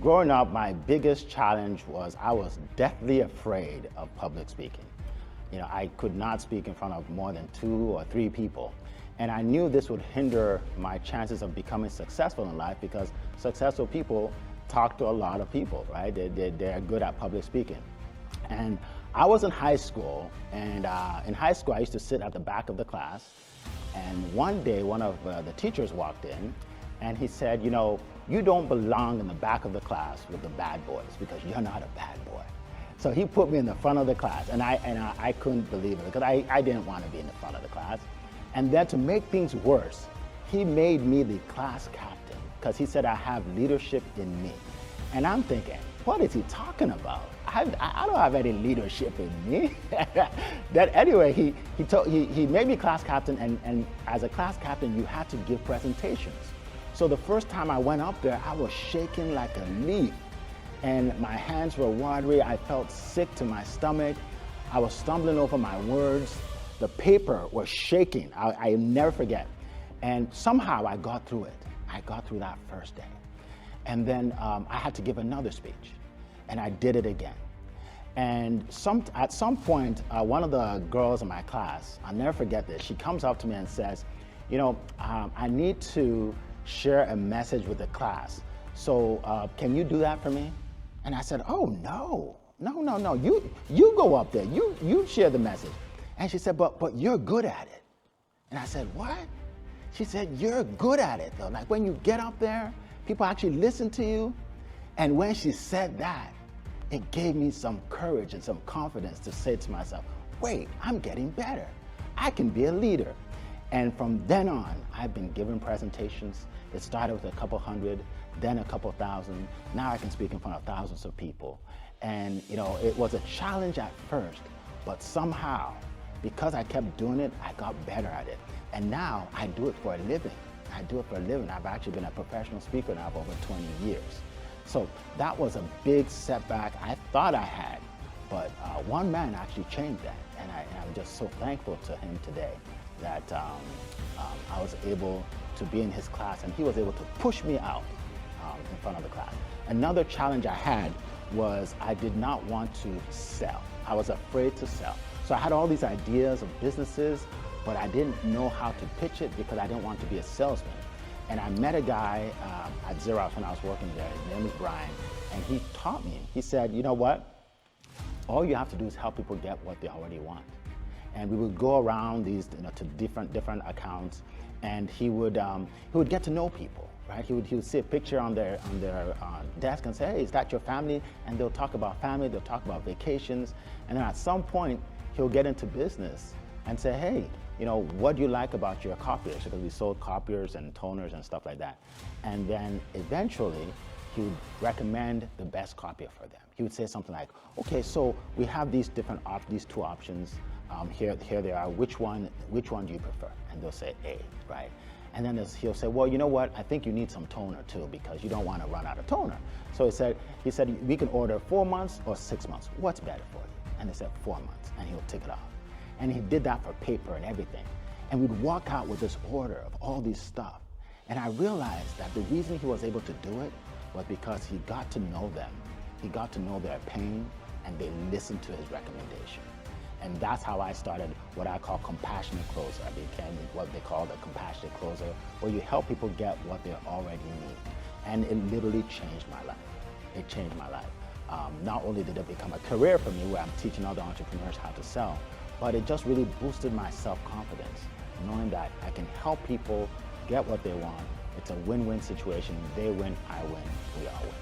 Growing up, my biggest challenge was I was deathly afraid of public speaking. I could not speak in front of more than 2 or 3 people. And I knew this would hinder my chances of becoming successful in life because successful people talk to a lot of people, right? They're good at public speaking. And I was in high school, and in high school I used to sit at the back of the class. And one day one of the teachers walked in and he said, you don't belong in the back of the class with the bad boys because you're not a bad boy. So he put me in the front of the class, and I couldn't believe it because I didn't want to be in the front of the class. And then to make things worse, he made me the class captain because he said I have leadership in me. And I'm thinking, what is he talking about? I don't have any leadership in me. Then anyway, he made me class captain, and as a class captain, you had to give presentations. So the first time I went up there, I was shaking like a leaf, and my hands were watery. I felt sick to my stomach. I was stumbling over my words. The paper was shaking. I'll never forget. And somehow I got through it. I got through that first day. And then I had to give another speech, and I did it again. And at some point, one of the girls in my class, I'll never forget this, she comes up to me and says, I need to share a message with the class. So can you do that for me? And I said, oh, no, you go up there, you share the message. And she said, but you're good at it. And I said, what? She said, you're good at it though. Like when you get up there, people actually listen to you. And when she said that, it gave me some courage and some confidence to say to myself, wait, I'm getting better. I can be a leader. And from then on, I've been giving presentations. It started with a couple hundred, then a couple thousand. Now I can speak in front of thousands of people. And it was a challenge at first, but somehow, because I kept doing it, I got better at it. And now I do it for a living. I've actually been a professional speaker now for over 20 years. So that was a big setback I thought I had, but one man actually changed that. And I'm just so thankful to him today that I was able to be in his class, and he was able to push me out in front of the class. Another challenge I had was I did not want to sell. I was afraid to sell. So I had all these ideas of businesses, but I didn't know how to pitch it because I didn't want to be a salesman. And I met a guy at Xerox when I was working there. His name is Brian, and he taught me. He said, you know what? All you have to do is help people get what they already want. And we would go around these to different accounts, and he would get to know people, right? He would see a picture on their desk and say, hey, is that your family? And they'll talk about family, they'll talk about vacations, and then at some point he'll get into business and say, hey, what do you like about your copiers? Because we sold copiers and toners and stuff like that. And then eventually he would recommend the best copier for them. He would say something like, okay, so we have these these 2 options. Here they are. Which one do you prefer? And they'll say A, right? And then he'll say, well, you know what? I think you need some toner too because you don't want to run out of toner. So he said we can order 4 months or 6 months. What's better for you? And they said 4 months, and he'll tick it off. And he did that for paper and everything. And we'd walk out with this order of all this stuff. And I realized that the reason he was able to do it was because he got to know them. He got to know their pain, and they listened to his recommendation. And that's how I started what I call compassionate closer. I became what they call the compassionate closer, where you help people get what they already need. And it literally changed my life. It changed my life. Not only did it become a career for me where I'm teaching other entrepreneurs how to sell, but it just really boosted my self-confidence, knowing that I can help people get what they want. It's a win-win situation. They win, I win, we all win.